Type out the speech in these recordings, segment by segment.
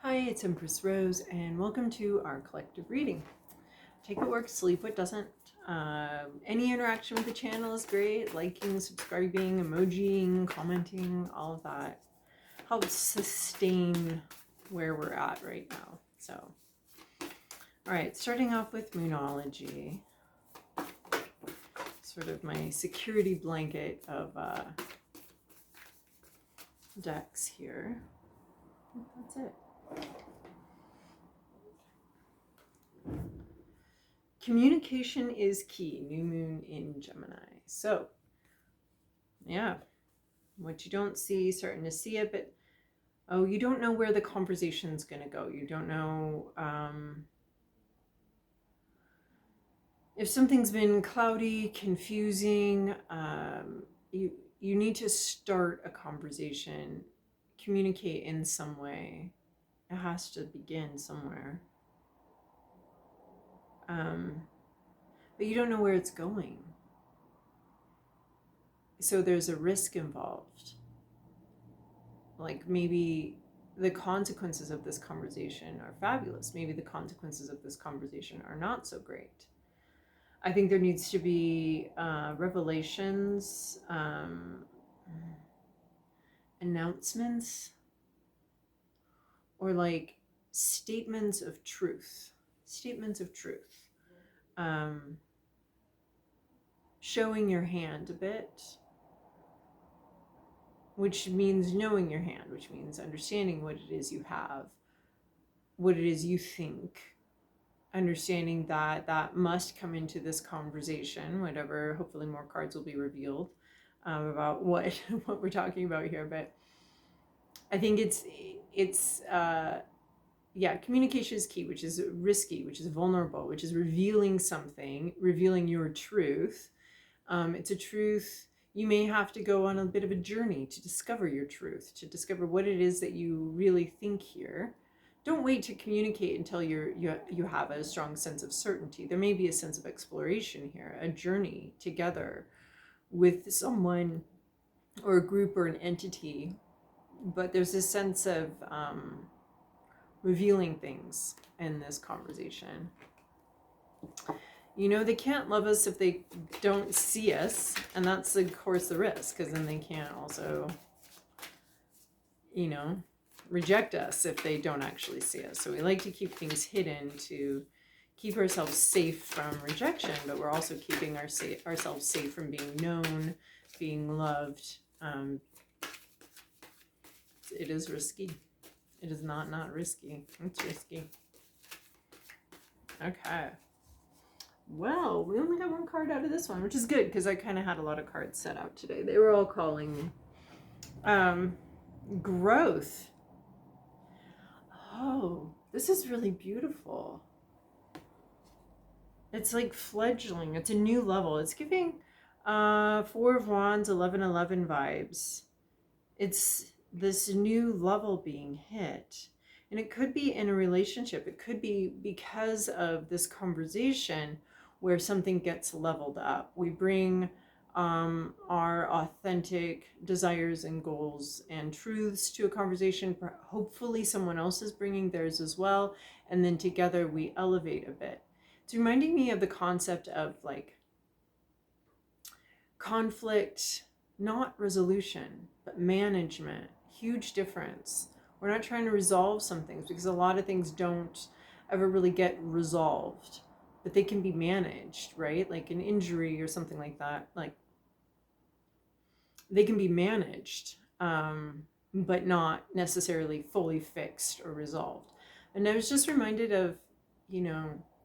Hi, it's Empress Rose, and welcome to our collective reading. Take what works, sleep what doesn't. Any interaction with the channel is great. Liking, subscribing, emojiing, commenting, all of that helps sustain where we're at right now. So, all right, starting off with Moonology. Sort of my security blanket of decks here. That's it. Communication is key. New moon in Gemini. So, yeah, what you don't see, starting to see it, but you don't know where the conversation's going to go. You don't know if something's been cloudy, confusing. You need to start a conversation, communicate in some way. It has to begin somewhere. But you don't know where it's going. So there's a risk involved. Like maybe the consequences of this conversation are fabulous. Maybe the consequences of this conversation are not so great. I think there needs to be revelations, announcements, or like statements of truth. Statements of truth. Showing your hand a bit, which means knowing your hand, which means understanding what it is you have, what it is you think, understanding that that must come into this conversation, whatever, hopefully more cards will be revealed about what we're talking about here. But I think communication is key, which is risky, which is vulnerable, which is revealing something, revealing your truth. It's a truth. You may have to go on a bit of a journey to discover your truth, to discover what it is that you really think here. Don't wait to communicate until you have a strong sense of certainty. There may be a sense of exploration here, a journey together with someone or a group or an entity. But there's a sense of revealing things in this conversation. You know, they can't love us if they don't see us. And that's, of course, the risk, because then they can't also, reject us if they don't actually see us. So we like to keep things hidden to keep ourselves safe from rejection, but we're also keeping ourselves safe from being known, being loved. It is risky. It is not risky. It's risky. Okay. Well, we only got one card out of this one, which is good because I kind of had a lot of cards set out today. They were all calling me. Growth. Oh, this is really beautiful. It's like fledgling. It's a new level. It's giving 4 of Wands, 11-11 vibes. It's this new level being hit. And it could be in a relationship. It could be because of this conversation where something gets leveled up. We bring our authentic desires and goals and truths to a conversation. Hopefully someone else is bringing theirs as well. And then together we elevate a bit. It's reminding me of the concept of like conflict, not resolution, but management. Huge difference. We're not trying to resolve some things because a lot of things don't ever really get resolved, but they can be managed, right? Like an injury or something like that. Like they can be managed, but not necessarily fully fixed or resolved. And I was just reminded of,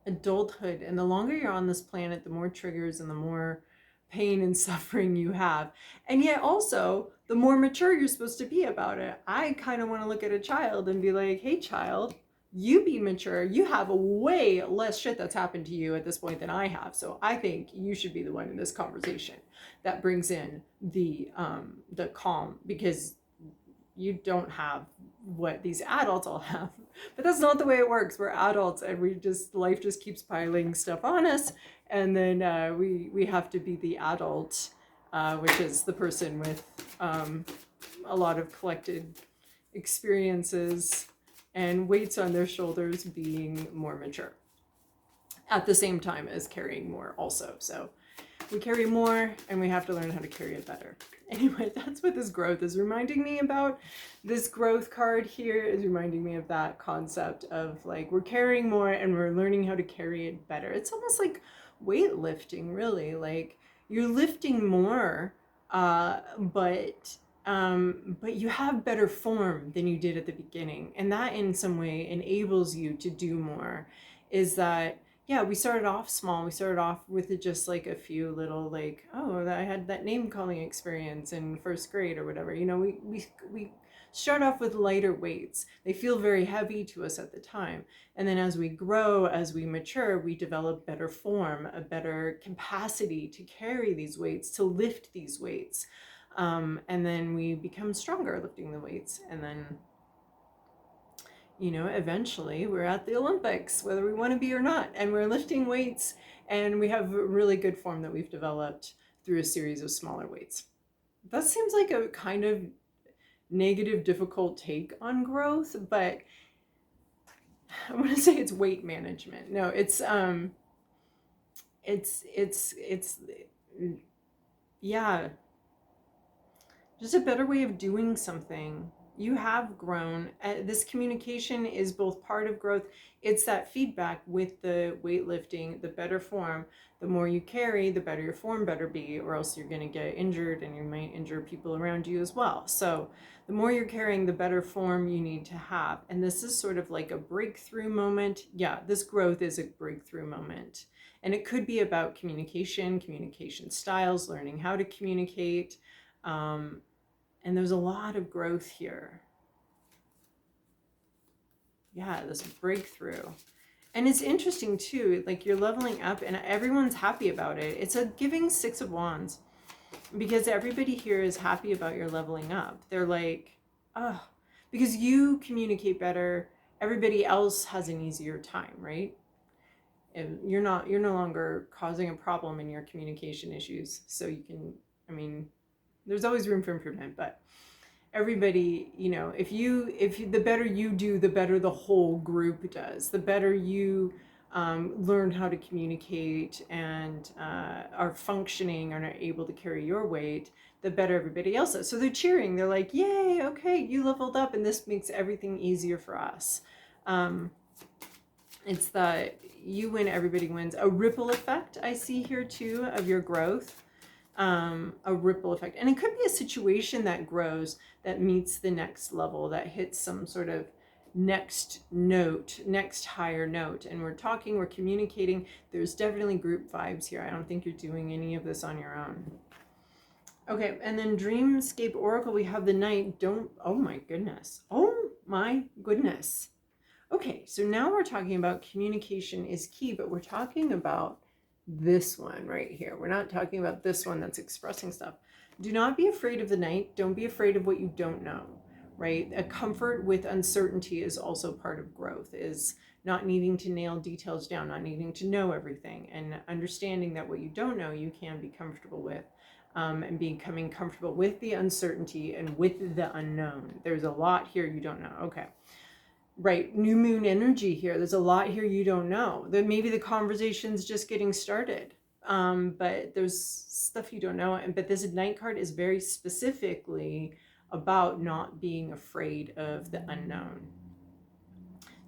adulthood. And the longer you're on this planet, the more triggers and the more pain and suffering you have. And yet also, the more mature you're supposed to be about it. I kind of want to look at a child and be like, hey, child, you be mature. You have a way less shit that's happened to you at this point than I have. So I think you should be the one in this conversation that brings in the calm, because you don't have what these adults all have. But that's not the way it works. We're adults and life just keeps piling stuff on us. And then we have to be the adult, which is the person with a lot of collected experiences and weights on their shoulders being more mature at the same time as carrying more also. So we carry more and we have to learn how to carry it better. Anyway, that's what this growth is reminding me about. This growth card here is reminding me of that concept of like, we're carrying more and we're learning how to carry it better. It's almost like weightlifting, really. Like, you're lifting more, but you have better form than you did at the beginning. And that in some way enables you to do more. Is that, yeah, we started off small. We started off with just like a few little, like, oh, I had that name calling experience in first grade or whatever. You know, we start off with lighter weights. They feel very heavy to us at the time. And then as we grow, as we mature, we develop better form, a better capacity to carry these weights, to lift these weights. And then we become stronger lifting the weights. And then, you know, eventually we're at the Olympics, whether we want to be or not, and we're lifting weights, and we have a really good form that we've developed through a series of smaller weights. That seems like a kind of negative, difficult take on growth, but I want to say it's weight management. No, it's yeah, just a better way of doing something. You have grown. This communication is both part of growth. It's that feedback with the weightlifting, the better form. The more you carry, the better your form better be, or else you're going to get injured and you might injure people around you as well. So the more you're carrying, the better form you need to have. And this is sort of like a breakthrough moment. Yeah, this growth is a breakthrough moment. And it could be about communication, communication styles, learning how to communicate. And there's a lot of growth here. Yeah, this breakthrough. And it's interesting too, like you're leveling up and everyone's happy about it. It's a giving 6 of Wands because everybody here is happy about your leveling up. They're like, oh, because you communicate better, everybody else has an easier time, right? And you're no longer causing a problem in your communication issues. So you can, I mean, there's always room for improvement, but everybody, you know, if the better you do, the better the whole group does. The better you learn how to communicate and are functioning and are able to carry your weight, the better everybody else is. So they're cheering. They're like, yay, okay, you leveled up and this makes everything easier for us. It's that you win, everybody wins. A ripple effect I see here too of your growth. A ripple effect. And it could be a situation that grows, that meets the next level, that hits some sort of next note, next higher note. And we're talking, we're communicating. There's definitely group vibes here. I don't think you're doing any of this on your own. Okay, and then Dreamscape Oracle, we have the Knight. Oh my goodness. Oh my goodness. Okay, so now we're talking about communication is key, but we're talking about this one right here. We're not talking about this one that's expressing stuff. Do not be afraid of the Knight. Don't be afraid of what you don't know, right? A comfort with uncertainty is also part of growth, is not needing to nail details down, not needing to know everything, and understanding that what you don't know, you can be comfortable with, and becoming comfortable with the uncertainty and with the unknown. There's a lot here you don't know. Okay. Right, new moon energy here. There's a lot here you don't know. That maybe the conversation's just getting started, but there's stuff you don't know. But this Knight card is very specifically about not being afraid of the unknown.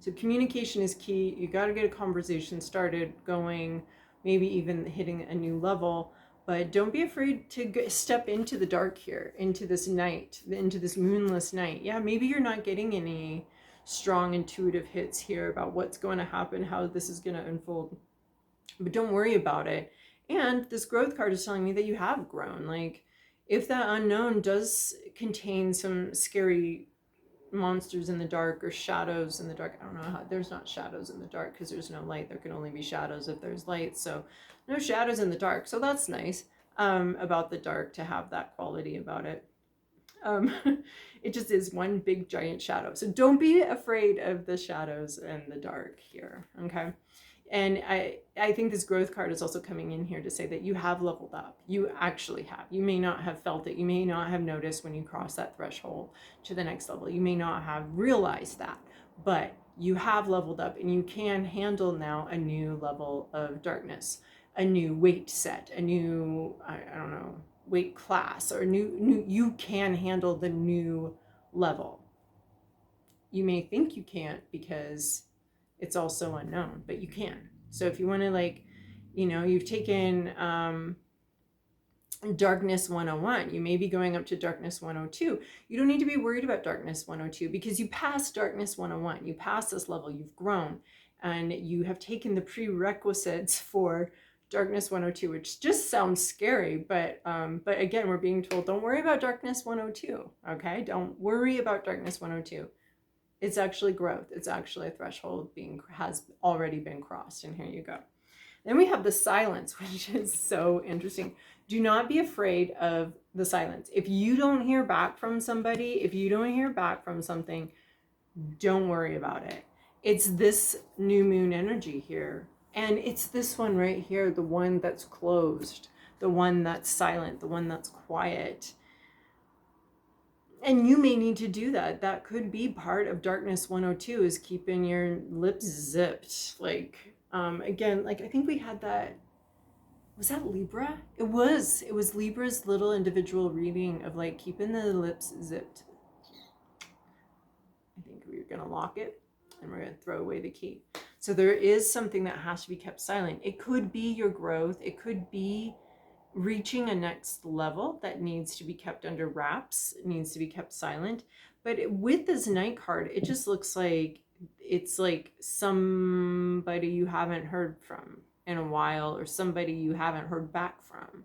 So communication is key. You got to get a conversation started, going, maybe even hitting a new level. But don't be afraid to step into the dark here, into this night, into this moonless night. Yeah, maybe you're not getting any strong intuitive hits here about what's going to happen, how this is going to unfold, but don't worry about it. And this growth card is telling me that you have grown. Like, if that unknown does contain some scary monsters in the dark or shadows in the dark, I don't know how, there's not shadows in the dark because there's no light. There can only be shadows if there's light, so no shadows in the dark. So that's nice about the dark, to have that quality about it. It just is one big giant shadow. So don't be afraid of the shadows and the dark here, okay? And I think this growth card is also coming in here to say that you have leveled up. You actually have. You may not have felt it. You may not have noticed when you cross that threshold to the next level. You may not have realized that. but you have leveled up and you can handle now a new level of darkness, a new weight set, a new, I don't know, weight class, or new, you can handle the new level. You may think you can't because it's all so unknown, but you can. So if you want to, like, you've taken darkness 101, you may be going up to darkness 102. You don't need to be worried about darkness 102 because you passed darkness 101. You passed this level, you've grown, and you have taken the prerequisites for darkness 102, which just sounds scary, but again, we're being told, don't worry about darkness 102. Okay, don't worry about darkness 102. It's actually growth. It's actually a threshold has already been crossed, and here you go. Then we have the silence, which is so interesting. Do not be afraid of the silence. If you don't hear back from somebody, if you don't hear back from something, don't worry about it. It's this new moon energy here. And it's this one right here, the one that's closed, the one that's silent, the one that's quiet. And you may need to do that. That could be part of darkness 102, is keeping your lips zipped. Like, again, like I think we had that, was that Libra? It was Libra's little individual reading of like keeping the lips zipped. I think we were gonna lock it and we're gonna throw away the key. So there is something that has to be kept silent. It could be your growth. It could be reaching a next level that needs to be kept under wraps. It needs to be kept silent. But with this Knight card, it just looks like it's like somebody you haven't heard from in a while, or somebody you haven't heard back from.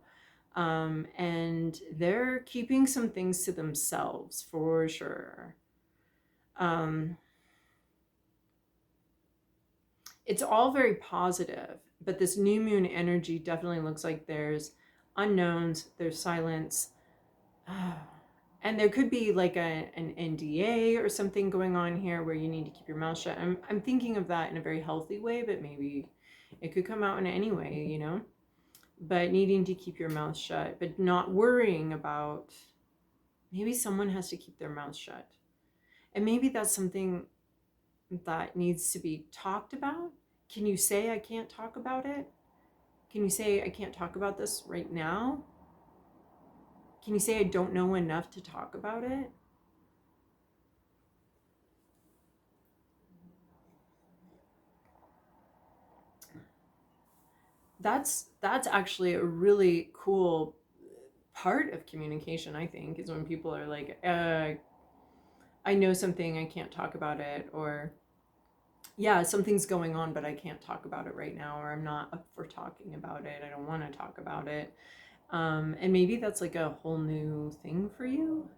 And they're keeping some things to themselves for sure. It's all very positive, but this new moon energy definitely looks like there's unknowns, there's silence. And there could be like an NDA or something going on here where you need to keep your mouth shut. I'm thinking of that in a very healthy way, but maybe it could come out in any way, but needing to keep your mouth shut, but not worrying about, maybe someone has to keep their mouth shut. And maybe that's something that needs to be talked about. Can you say, I can't talk about it? Can you say, I can't talk about this right now? Can you say, I don't know enough to talk about it? That's actually a really cool part of communication, I think, is when people are like, I know something, I can't talk about it, or yeah, something's going on, but I can't talk about it right now, or I'm not up for talking about it. I don't want to talk about it. And maybe that's like a whole new thing for you,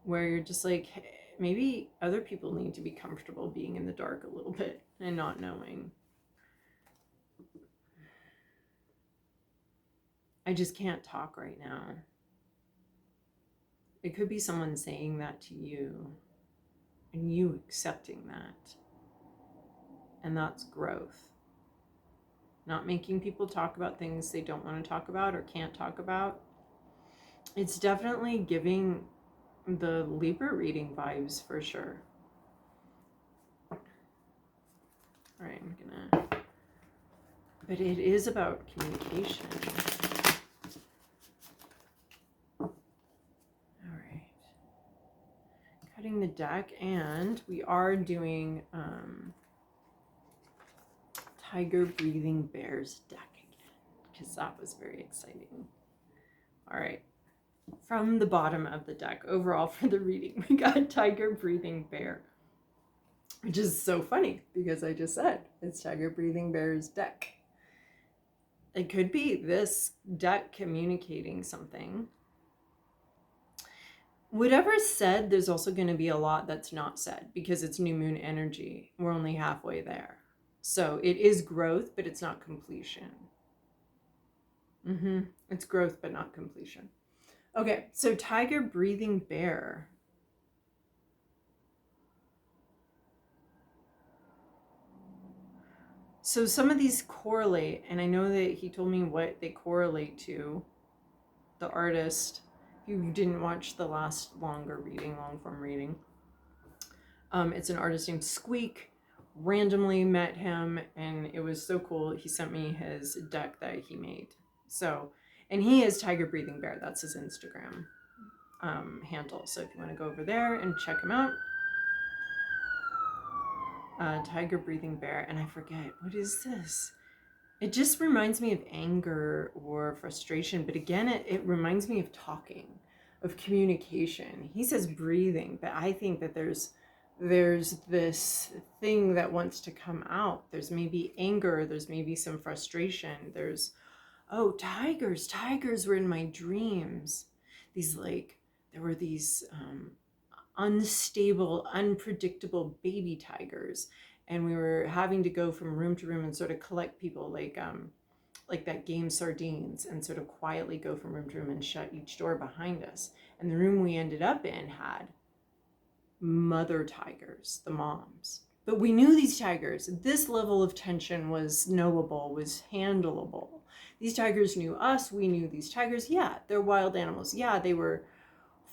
where you're just like, hey, maybe other people need to be comfortable being in the dark a little bit and not knowing. I just can't talk right now. It could be someone saying that to you and you accepting that. And that's growth. Not making people talk about things they don't want to talk about or can't talk about. It's definitely giving the Libra reading vibes for sure. All right, I'm gonna, but it is about communication. All right, cutting the deck, and we are doing Tiger Breathing Bears deck again, because that was very exciting. All right, from the bottom of the deck, overall for the reading, we got Tiger Breathing Bear, which is so funny because I just said it's Tiger Breathing Bear's deck. It could be this deck communicating something. Whatever's said, there's also going to be a lot that's not said because it's new moon energy. We're only halfway there. So it is growth, but it's not completion. It's growth, but not completion. Okay, so Tiger Breathing Bear. So some of these correlate, and I know that he told me what they correlate to, the artist. If you didn't watch the last long form reading, It's an artist named Squeak. Randomly met him, and it was so cool. He sent me his deck that he made. So, and he is Tiger Breathing Bear. That's his Instagram handle. So if you want to go over there and check him out, Tiger Breathing Bear. And I forget, what is this? It just reminds me of anger or frustration. But again, it reminds me of talking, of communication. He says breathing, but I think that there's this thing that wants to come out. There's maybe anger. There's maybe some frustration. There's, oh, tigers were in my dreams. There were these unstable, unpredictable baby tigers, and we were having to go from room to room and sort of collect people like that game Sardines, and sort of quietly go from room to room and shut each door behind us. And the room we ended up in had mother tigers, the moms. But we knew these tigers. This level of tension was knowable, was handleable. These tigers knew us. We knew these tigers. Yeah, they're wild animals. Yeah, they were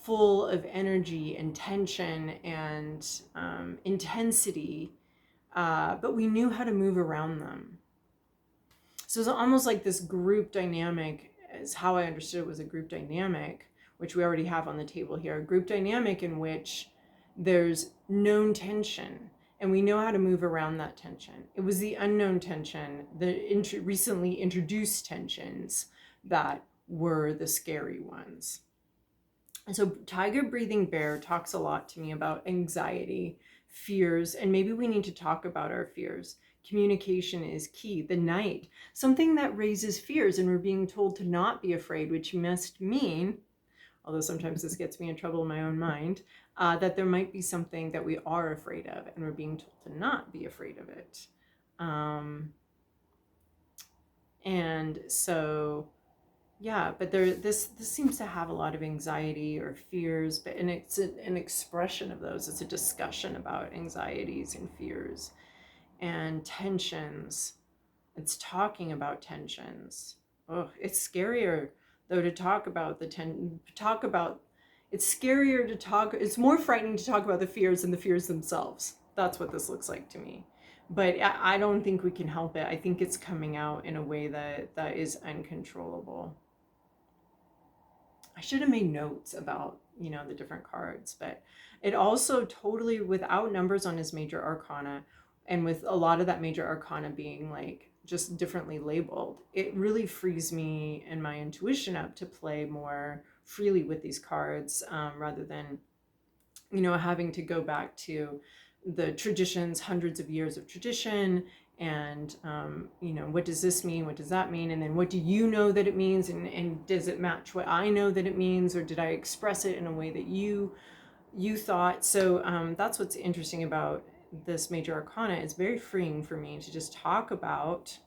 full of energy and tension and intensity, but we knew how to move around them. So it's almost like this group dynamic, is how I understood it, was a group dynamic, which we already have on the table here, a group dynamic in which there's known tension, and we know how to move around that tension. It was the unknown tension, the recently introduced tensions, that were the scary ones. And so Tiger Breathing Bear talks a lot to me about anxiety, fears, and maybe we need to talk about our fears. Communication is key. The night, something that raises fears, and we're being told to not be afraid, which must mean, although sometimes this gets me in trouble in my own mind, that there might be something that we are afraid of, and we're being told to not be afraid of it. And so, yeah, but this seems to have a lot of anxiety or fears, and it's an expression of those. It's a discussion about anxieties and fears and tensions. It's talking about tensions. Oh, it's scarier though to talk about it's scarier to talk. It's more frightening to talk about the fears than the fears themselves. That's what this looks like to me. But I don't think we can help it. I think it's coming out in a way that is uncontrollable. I should have made notes about, the different cards, but it also totally, without numbers on his major arcana, and with a lot of that major arcana being like just differently labeled, it really frees me and my intuition up to play more freely with these cards, rather than, having to go back to the traditions, hundreds of years of tradition, and what does this mean, what does that mean, and then what do you know that it means, and does it match what I know that it means, or did I express it in a way that you thought? So that's what's interesting about this major arcana. It's very freeing for me to just talk about,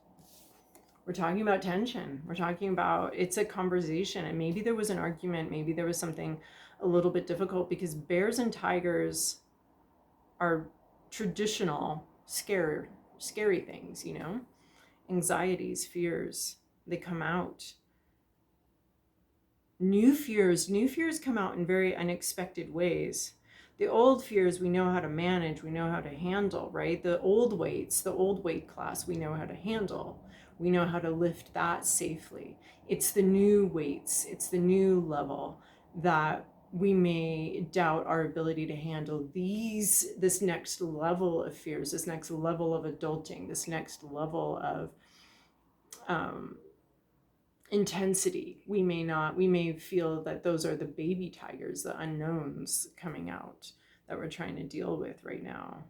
we're talking about tension, we're talking about, it's a conversation, and maybe there was an argument, maybe there was something a little bit difficult, because bears and tigers are traditional scary things, anxieties, fears, they come out. New fears come out in very unexpected ways. The old fears we know how to manage, we know how to handle, right? The old weights, the old weight class, we know how to handle. We know how to lift that safely. It's the new weights, it's the new level that we may doubt our ability to handle this next level of fears, this next level of adulting, this next level of intensity. We may feel that those are the baby tigers, the unknowns coming out that we're trying to deal with right now,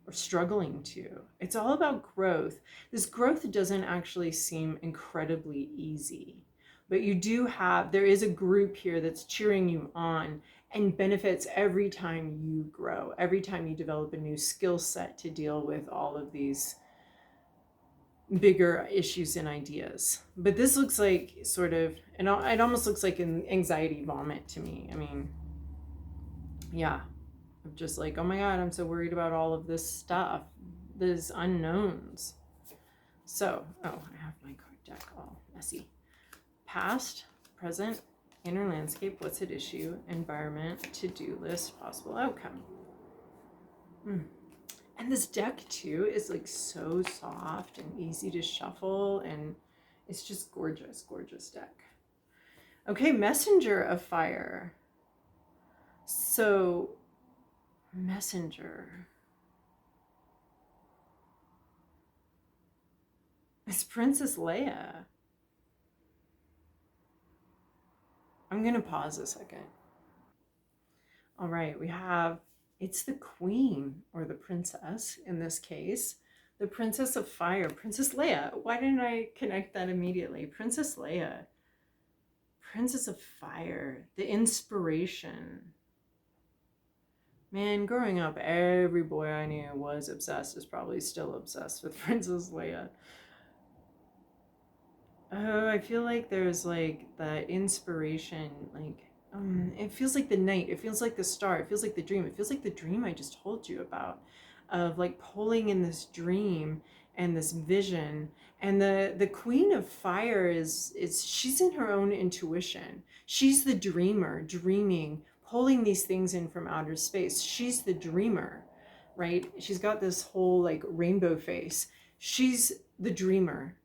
or struggling to. It's all about growth. This growth doesn't actually seem incredibly easy, but there is a group here that's cheering you on and benefits every time you grow, every time you develop a new skill set to deal with all of these bigger issues and ideas. But this looks like it almost looks like an anxiety vomit to me. I mean, yeah, I'm just like, oh my God, I'm so worried about all of this stuff, these unknowns. So, I have my card deck all messy. Past, present, inner landscape, what's at issue, environment, to-do list, possible outcome. Mm. And this deck too is like so soft and easy to shuffle, and it's just gorgeous, gorgeous deck. Okay, Messenger of Fire. So, Messenger. It's Princess Leia. I'm gonna pause a second. All right, we have, it's the queen, or the princess in this case, the Princess of Fire, Princess Leia. Why didn't I connect that immediately? Princess Leia, Princess of Fire, the inspiration. Man, growing up, every boy I knew was obsessed, is probably still obsessed with Princess Leia. Oh, I feel like there's like that inspiration, like it feels like the night, it feels like the star, it feels like the dream, it feels like the dream I just told you about, of like pulling in this dream and this vision. And the Queen of Fire is she's in her own intuition. She's the dreamer, dreaming, pulling these things in from outer space. She's the dreamer, right? She's got this whole like rainbow face. She's the dreamer.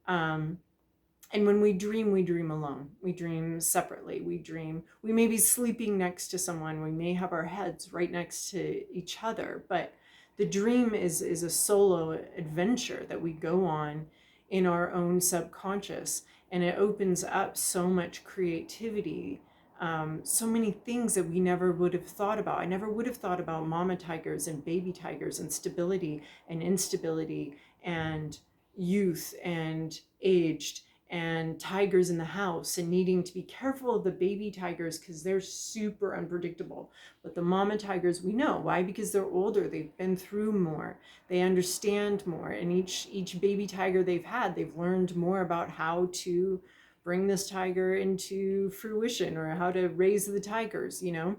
And when we dream alone. We dream separately. We may be sleeping next to someone. We may have our heads right next to each other. But the dream is a solo adventure that we go on in our own subconscious. And it opens up so much creativity, so many things that we never would have thought about. I never would have thought about mama tigers and baby tigers and stability and instability and youth and aged and tigers in the house, and needing to be careful of the baby tigers because they're super unpredictable. But the mama tigers, we know why, because they're older, they've been through more, they understand more, and each baby tiger they've had, they've learned more about how to bring this tiger into fruition, or how to raise the tigers, you know.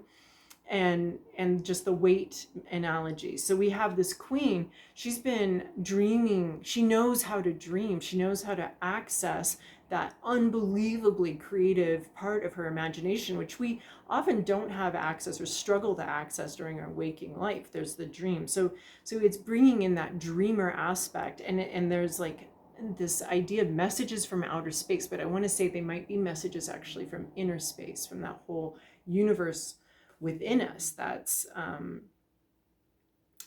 And just the weight analogy. So we have this queen, she's been dreaming, she knows how to dream, she knows how to access that unbelievably creative part of her imagination, which we often don't have access or struggle to access during our waking life. There's the dream. So it's bringing in that dreamer aspect, and there's like this idea of messages from outer space, but I want to say they might be messages actually from inner space, from that whole universe within us, that's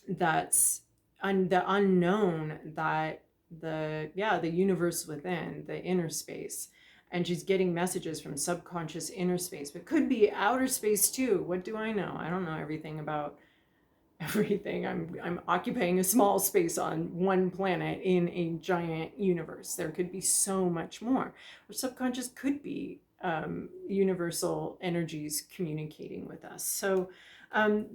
the unknown, that the universe within, the inner space. And she's getting messages from subconscious inner space, but could be outer space too. What do I know? I don't know everything about everything. I'm occupying a small space on one planet in a giant universe. There could be so much more. Or subconscious could be universal energies communicating with us. So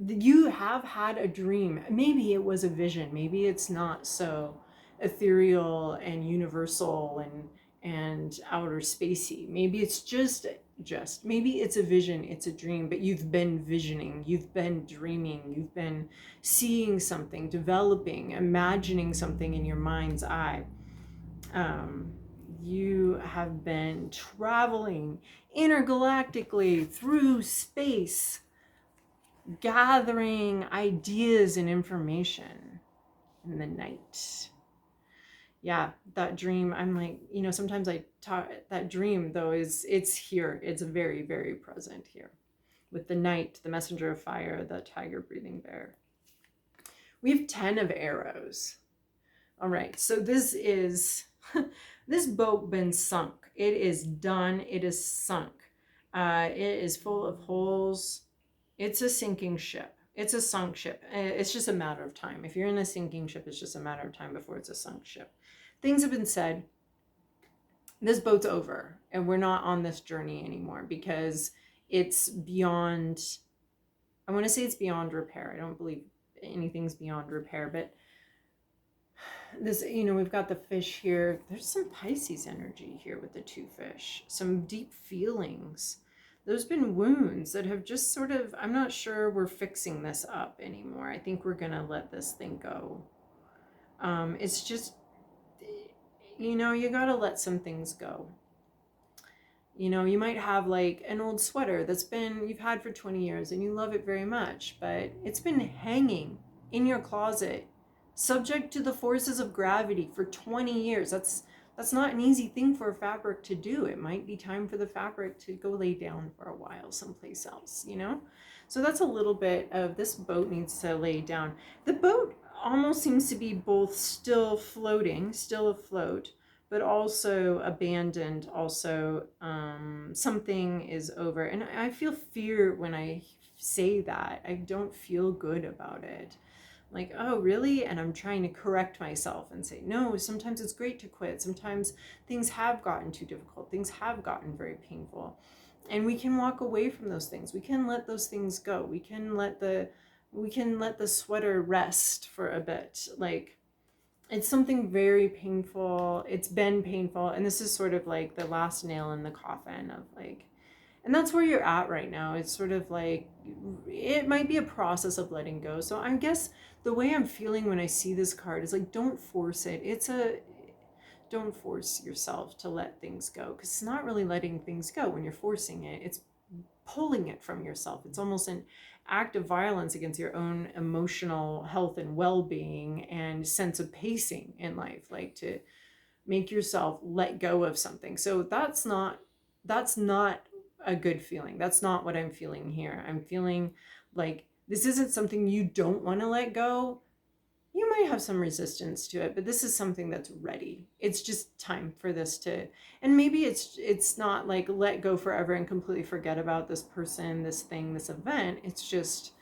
you have had a dream. Maybe it was a vision. Maybe it's not so ethereal and universal and outer spacey. Maybe it's just maybe it's a vision, it's a dream, but you've been visioning, you've been dreaming, you've been seeing something, developing, imagining something in your mind's eye. You have been traveling intergalactically through space, gathering ideas and information in the night. Yeah, that dream, I'm like, sometimes I talk, that dream though it's here. It's very, very present here with the night, the messenger of fire, the tiger breathing bear. We have 10 of arrows. All right, so this is, this boat been sunk. It is done, it is sunk. It is full of holes. It's a sinking ship. It's a sunk ship. It's just a matter of time. If you're in a sinking ship, it's just a matter of time before it's a sunk ship. Things have been said. This boat's over, and we're not on this journey anymore because it's beyond, I want to say it's beyond repair. I don't believe anything's beyond repair, but this, we've got the fish here. There's some Pisces energy here with the two fish, some deep feelings. There's been wounds that have just sort of, I'm not sure we're fixing this up anymore. I think we're going to let this thing go. It's just, you got to let some things go. You might have like an old sweater that's been, you've had for 20 years and you love it very much, but it's been hanging in your closet, subject to the forces of gravity for 20 years. That's not an easy thing for a fabric to do. It might be time for the fabric to go lay down for a while someplace else, you know? So that's a little bit of this boat needs to lay down. The boat almost seems to be both still floating, still afloat, but also abandoned, also something is over. And I feel fear when I say that. I don't feel good about it. Like, oh, really? And I'm trying to correct myself and say, no, sometimes it's great to quit. Sometimes things have gotten too difficult. Things have gotten very painful. And we can walk away from those things. We can let those things go. We can let the sweater rest for a bit. Like, it's something very painful. It's been painful. And this is sort of like the last nail in the coffin of like, and that's where you're at right now. It's sort of like, it might be a process of letting go. So I guess the way I'm feeling when I see this card is like, don't force it. Don't force yourself to let things go, because it's not really letting things go when you're forcing it. It's pulling it from yourself. It's almost an act of violence against your own emotional health and well-being and sense of pacing in life, like to make yourself let go of something. So that's not a good feeling. That's not what I'm feeling here. I'm feeling like this isn't something you don't want to let go. You might have some resistance to it, but this is something that's ready. It's just time for this to, and maybe it's not like let go forever and completely forget about this person, this thing, this event. It's just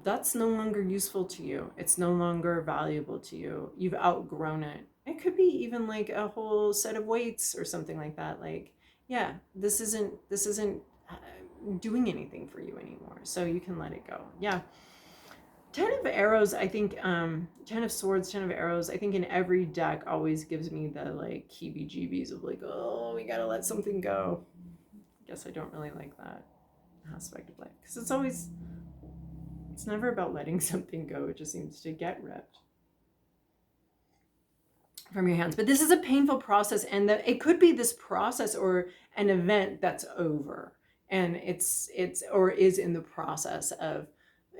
that's no longer useful to you. It's no longer valuable to you. You've outgrown it. It could be even like a whole set of weights or something like that. Like, yeah, this isn't doing anything for you anymore. So you can let it go. Yeah. 10 of arrows, I think, 10 of swords, 10 of arrows, I think in every deck always gives me the like heebie-jeebies of like, oh, we gotta let something go. I guess I don't really like that aspect of life, because it's never about letting something go. It just seems to get ripped from your hands. But this is a painful process, and that it could be this process or an event that's over, and it's or is in the process of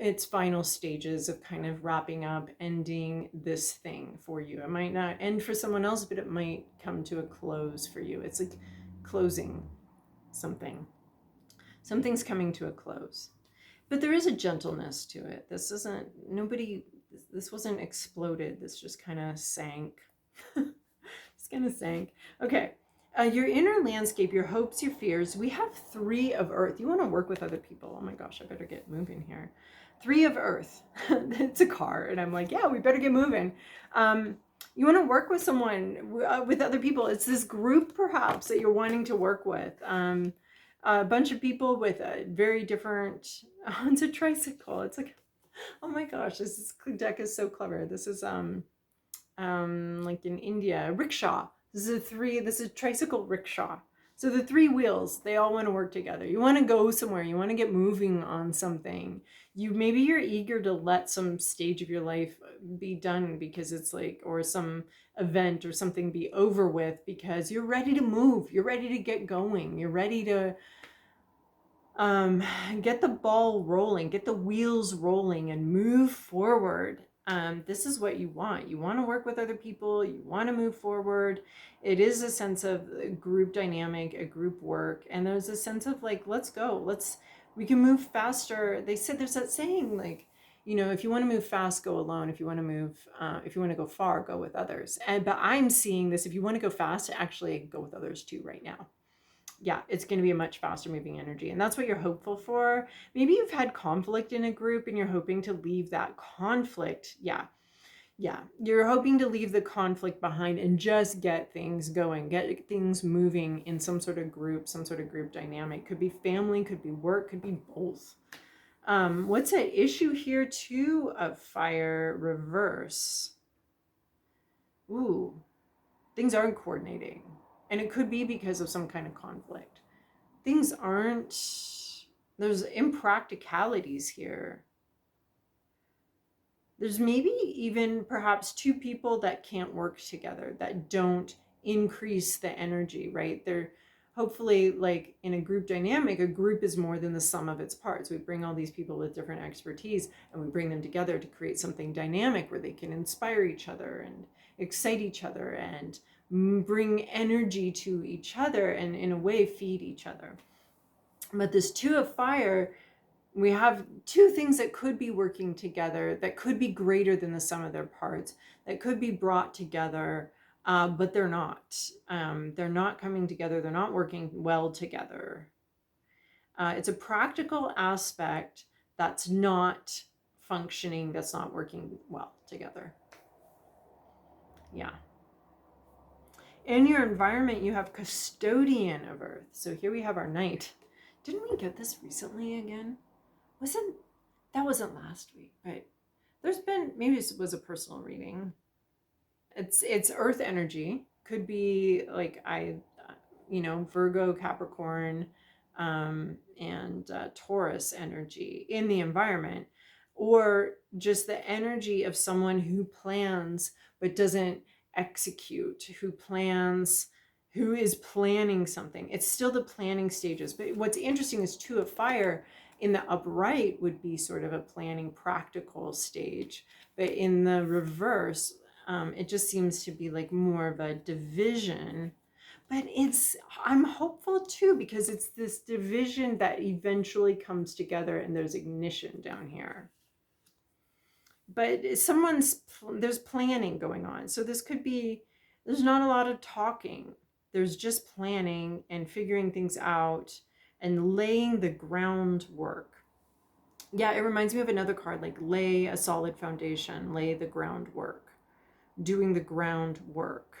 its final stages of kind of wrapping up, ending this thing for you. It might not end for someone else, but it might come to a close for you. It's like closing something. Something's coming to a close. But there is a gentleness to it. This wasn't exploded. This just kind of sank. It's kind of sank. Okay. Your inner landscape, your hopes, your fears. We have 3 of earth. You want to work with other people. Oh my gosh, I better get moving here. 3 of earth. It's a car. And I'm like, yeah, we better get moving. You want to work with someone, with other people. It's this group perhaps that you're wanting to work with. A bunch of people with a very different, oh, it's a tricycle. It's like, oh my gosh, this deck is so clever. This is like in India, rickshaw. This is a tricycle rickshaw. So the 3 wheels, they all want to work together. You want to go somewhere. You want to get moving on something. Maybe you're eager to let some stage of your life be done because it's like, or some event or something be over with because you're ready to move. You're ready to get going. You're ready to get the ball rolling, get the wheels rolling and move forward. This is what you want. You want to work with other people. You want to move forward. It is a sense of group dynamic, a group work. And there's a sense of like, let's go. We can move faster. They said there's that saying like, if you want to move fast, go alone. If you want to go far, go with others. But I'm seeing this, if you want to go fast, actually go with others too right now. Yeah, it's going to be a much faster moving energy. And that's what you're hopeful for. Maybe you've had conflict in a group and you're hoping to leave that conflict. Yeah. You're hoping to leave the conflict behind and just get things going, get things moving in some sort of group dynamic. Could be family, could be work, could be both. What's at issue here? 2 of fire reverse. Ooh, things aren't coordinating. And it could be because of some kind of conflict. Things aren't, there's impracticalities here. There's maybe even perhaps 2 people that can't work together, that don't increase the energy, right? They're hopefully, like in a group dynamic, a group is more than the sum of its parts. We bring all these people with different expertise and we bring them together to create something dynamic where they can inspire each other and excite each other and bring energy to each other and in a way feed each other. But this two of fire, we have two things that could be working together, that could be greater than the sum of their parts, that could be brought together, but they're not. They're not coming together. They're not working well together. It's a practical aspect that's not functioning, that's not working well together. Yeah. In your environment, you have custodian of earth. So here we have our knight. Didn't we get this recently again? That wasn't last week, but there's been, maybe it was a personal reading. It's earth energy. Could be like Virgo, Capricorn, and Taurus energy in the environment, or just the energy of someone who plans but doesn't execute, who is planning something. It's still the planning stages. But what's interesting is two of fire in the upright would be sort of a planning practical stage. But in the reverse, it just seems to be like more of a division. But I'm hopeful too, because it's this division that eventually comes together and there's ignition down here. But there's planning going on. So this could be, there's not a lot of talking. There's just planning and figuring things out and laying the groundwork. Yeah, it reminds me of another card, like lay a solid foundation, lay the groundwork, doing the groundwork.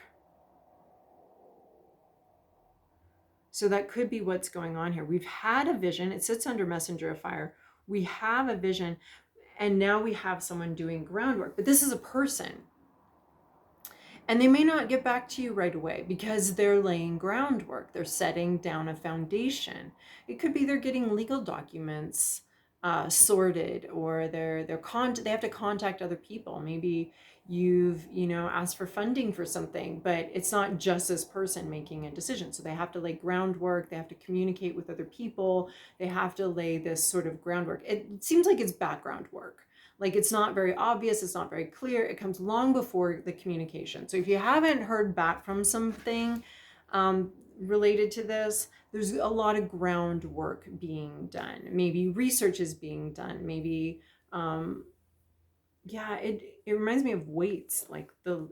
So that could be what's going on here. We've had a vision. It sits under messenger of fire. We have a vision, and now we have someone doing groundwork. But this is a person. And they may not get back to you right away because they're laying groundwork. They're setting down a foundation. It could be they're getting legal documents sorted, or they have to contact other people. Maybe you've asked for funding for something, but it's not just this person making a decision. So they have to lay groundwork. They have to communicate with other people. They have to lay this sort of groundwork. It seems like it's background work. Like it's not very obvious, it's not very clear. It comes long before the communication. So if you haven't heard back from something related to this, there's a lot of groundwork being done. Maybe research is being done. Maybe, it reminds me of weights, like the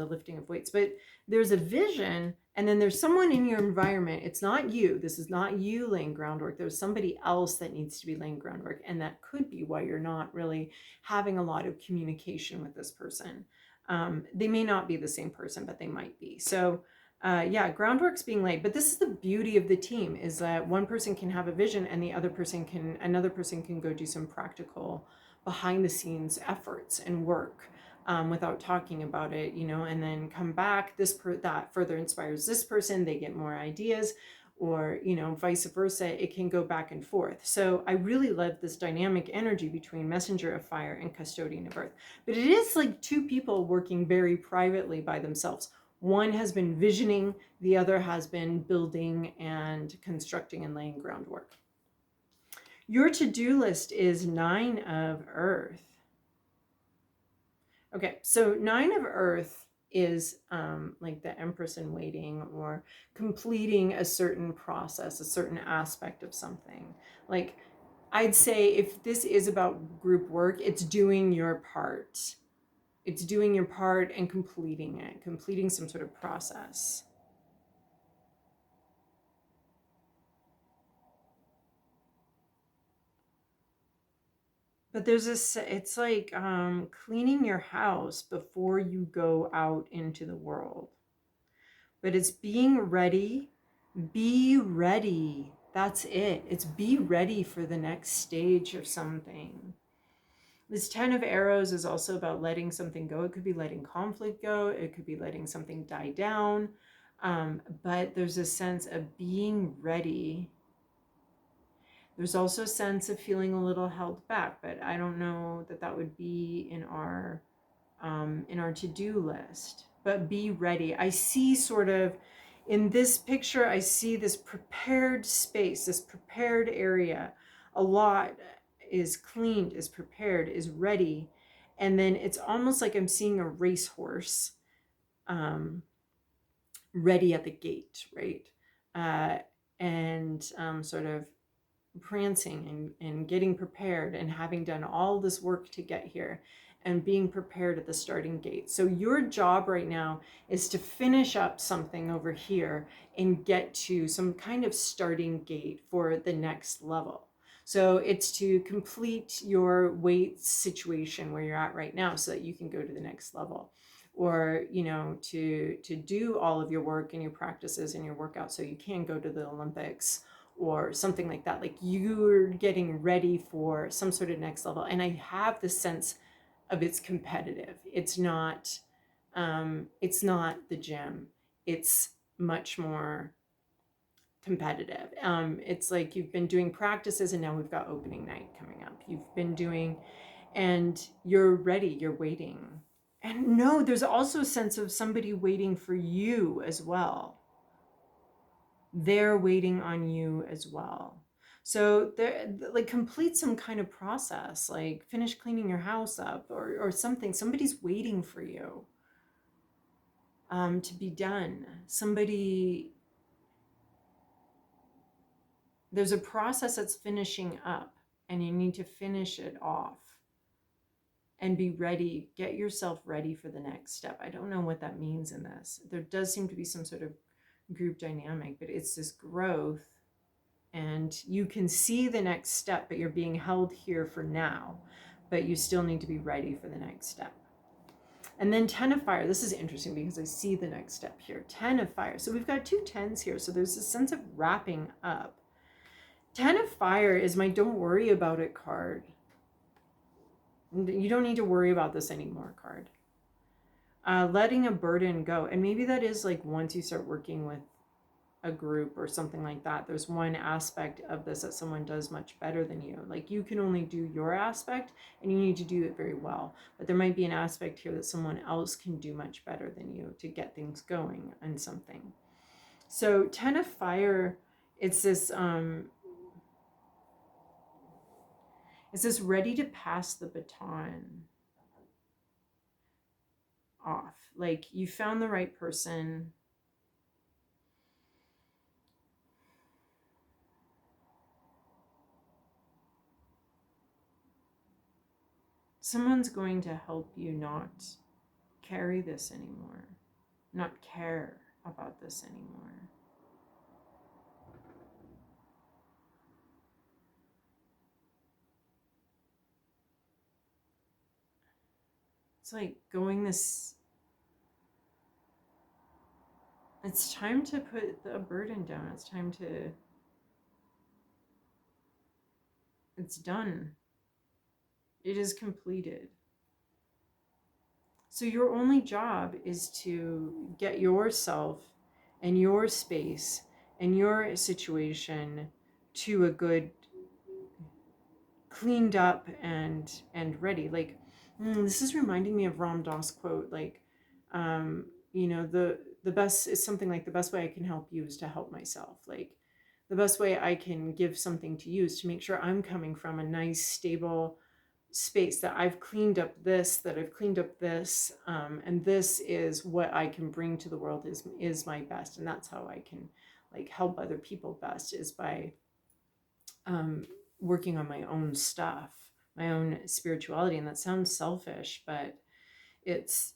lifting of weights. But there's a vision, and then there's someone in your environment. It's not you. This is not you laying groundwork. There's somebody else that needs to be laying groundwork, and that could be why you're not really having a lot of communication with this person. They may not be the same person, but they might be. So groundwork's being laid. But this is the beauty of the team, is that one person can have a vision and another person can go do some practical behind the scenes efforts and work without talking about it, and then come back. That further inspires this person. They get more ideas, or vice versa. It can go back and forth. So I really love this dynamic energy between messenger of fire and custodian of earth. But it is like two people working very privately by themselves. One has been visioning, the other has been building and constructing and laying groundwork. Your to-do list is 9 of earth. Okay, so 9 of earth is like the Empress in waiting, or completing a certain process, a certain aspect of something. Like, I'd say if this is about group work, it's doing your part. It's doing your part and completing some sort of process. But there's this, it's like cleaning your house before you go out into the world. But it's being ready. Be ready. That's it. It's be ready for the next stage of something. This 10 of arrows is also about letting something go. It could be letting conflict go. It could be letting something die down. But there's a sense of being ready. There's also a sense of feeling a little held back, but I don't know that would be in our to-do list. But be ready. I see sort of In this picture, I see this prepared space, this prepared area. A lot is cleaned, is prepared, is ready. And then it's almost like I'm seeing a racehorse ready at the gate, right? Uh, and sort of prancing and getting prepared and having done all this work to get here and being prepared at the starting gate. So your job right now is to finish up something over here and get to some kind of starting gate for the next level. So it's to complete your weight situation where you're at right now so that you can go to the next level, or to do all of your work and your practices and your workouts so you can go to the Olympics or something like that. Like you're getting ready for some sort of next level. And I have the sense of it's competitive. It's not the gym. It's much more competitive. It's like you've been doing practices and now we've got opening night coming up. You've been doing, and you're ready, you're waiting. And no, there's also a sense of somebody waiting for you as well. They're waiting on you as well. So they're like, complete some kind of process, like finish cleaning your house up or something. Somebody's waiting for you to be done. There's a process that's finishing up and you need to finish it off and be ready. Get yourself ready for the next step. I don't know what that means in this. There does seem to be some sort of group dynamic, but it's this growth. And you can see the next step, but you're being held here for now, but you still need to be ready for the next step. And then 10 of fire. This is interesting because I see the next step here. 10 of fire. So we've got two 10s here. So there's a sense of wrapping up. 10 of fire is my don't worry about it card. You don't need to worry about this anymore card. Letting a burden go. And maybe that is like once you start working with a group or something like that, there's one aspect of this that someone does much better than you. Like you can only do your aspect and you need to do it very well, but there might be an aspect here that someone else can do much better than you to get things going on something. So 10 of fire, it's this ready to pass the baton off. Like you found the right person. Someone's going to help you not carry this anymore, not care about this anymore. It's like going this, it's time to put the burden down. It's time to, it's done. It is completed. So your only job is to get yourself and your space and your situation to a good, cleaned up and ready. Like this is reminding me of Ram Dass quote, like the best is something like, the best way I can help you is to help myself. Like the best way I can give something to you is to make sure I'm coming from a nice stable space, that I've cleaned up this, and this is what I can bring to the world is my best. And that's how I can like help other people best, is by working on my own stuff, my own spirituality. And that sounds selfish, but it's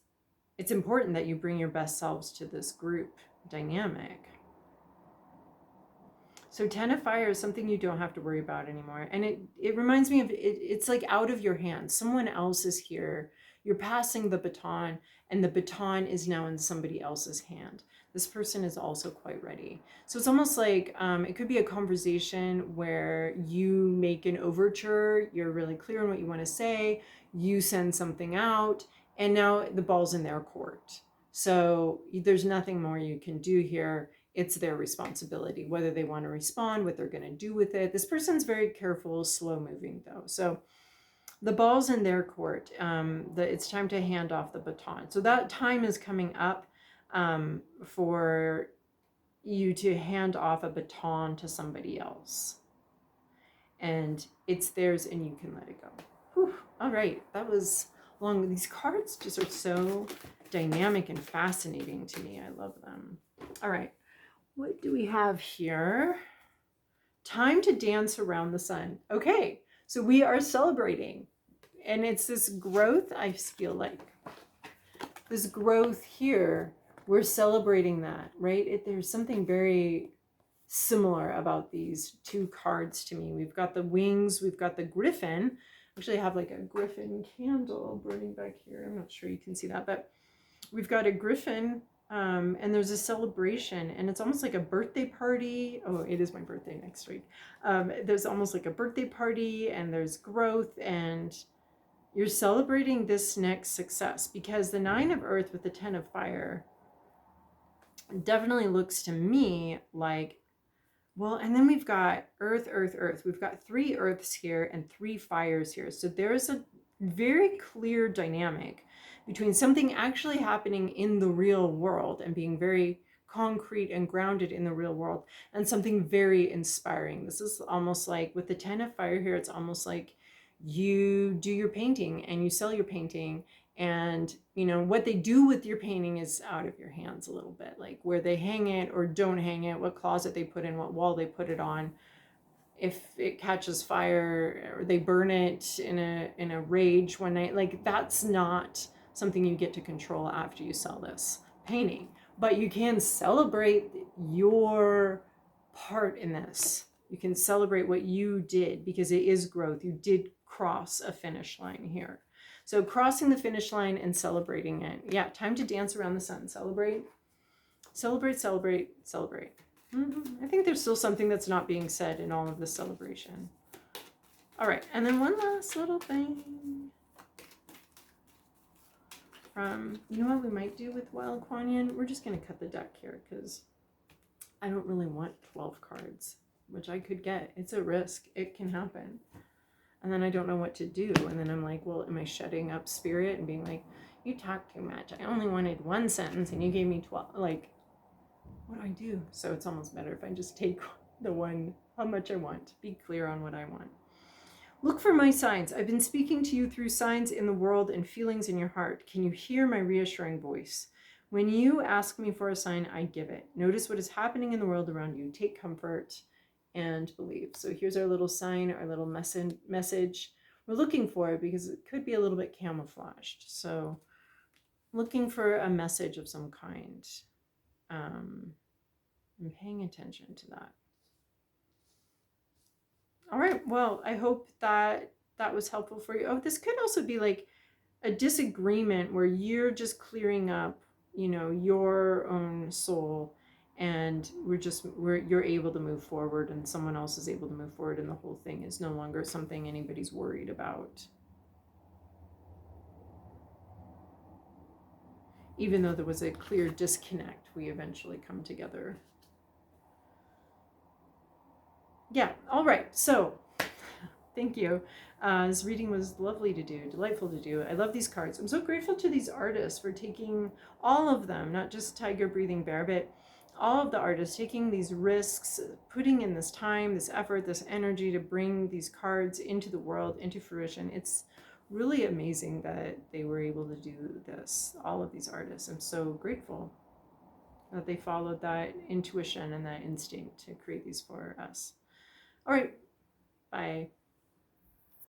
important that you bring your best selves to this group dynamic. So 10 of fire is something you don't have to worry about anymore. And it reminds me of, it's like out of your hands. Someone else is here. You're passing the baton, and the baton is now in somebody else's hand. This person is also quite ready. So it's almost like it could be a conversation where you make an overture. You're really clear on what you want to say. You send something out, and now the ball's in their court. So there's nothing more you can do here. It's their responsibility, whether they want to respond, what they're going to do with it. This person's very careful, slow moving though. So the ball's in their court. It's time to hand off the baton. So that time is coming up for you to hand off a baton to somebody else. And it's theirs and you can let it go. Whew. All right, that was long. These cards just are so dynamic and fascinating to me. I love them. All right, what do we have here? Time to dance around the sun. Okay, so we are celebrating. And it's this growth, I feel like. This growth here, we're celebrating that, right? There's something very similar about these two cards to me. We've got the wings, we've got the griffin. Actually, I have like a griffin candle burning back here. I'm not sure you can see that, but we've got a griffin, and there's a celebration, and it's almost like a birthday party. Oh, it is my birthday next week. There's almost like a birthday party, and there's growth, and you're celebrating this next success, because the 9 of earth with the 10 of fire definitely looks to me like, well, and then we've got earth, earth, earth. We've got 3 earths here and 3 fires here. So there's a very clear dynamic between something actually happening in the real world and being very concrete and grounded in the real world, and something very inspiring. This is almost like with the 10 of fire here, it's almost like you do your painting and you sell your painting, and you know what they do with your painting is out of your hands a little bit, like where they hang it or don't hang it, what closet they put in, what wall they put it on, if it catches fire or they burn it in a rage one night. Like, that's not something you get to control after you sell this painting, but you can celebrate your part in this. You can celebrate what you did, because it is growth. You did cross a finish line here. So crossing the finish line and celebrating it. Yeah, time to dance around the sun. Celebrate, celebrate, celebrate, celebrate. I think there's still something that's not being said in all of this celebration. All right, and then one last little thing from, you know what we might do with Wild Kuan Yin? We're just going to cut the deck here, because I don't really want 12 cards, which I could get. It's a risk. It can happen. And then I don't know what to do. And then I'm like, well, am I shutting up spirit and being like, you talk too much. I only wanted 1 sentence and you gave me 12. Like, what do I do? So it's almost better if I just take the one, how much I want. Be clear on what I want. Look for my signs. I've been speaking to you through signs in the world and feelings in your heart. Can you hear my reassuring voice? When you ask me for a sign, I give it. Notice what is happening in the world around you. Take comfort and believe. So here's our little sign, our little message. We're looking for it because it could be a little bit camouflaged. So looking for a message of some kind. I'm paying attention to that. All right, well, I hope that that was helpful for you. Oh, this could also be like a disagreement where you're just clearing up, you know, your own soul, and you're able to move forward, and someone else is able to move forward, and the whole thing is no longer something anybody's worried about. Even though there was a clear disconnect, we eventually come together. Yeah, all right, so thank you. This reading was lovely to do, delightful to do. I love these cards. I'm so grateful to these artists for taking all of them, not just Tiger Breathing Bear, but all of the artists taking these risks, putting in this time, this effort, this energy to bring these cards into the world, into fruition. It's really amazing that they were able to do this, all of these artists. I'm so grateful that they followed that intuition and that instinct to create these for us. All right, bye.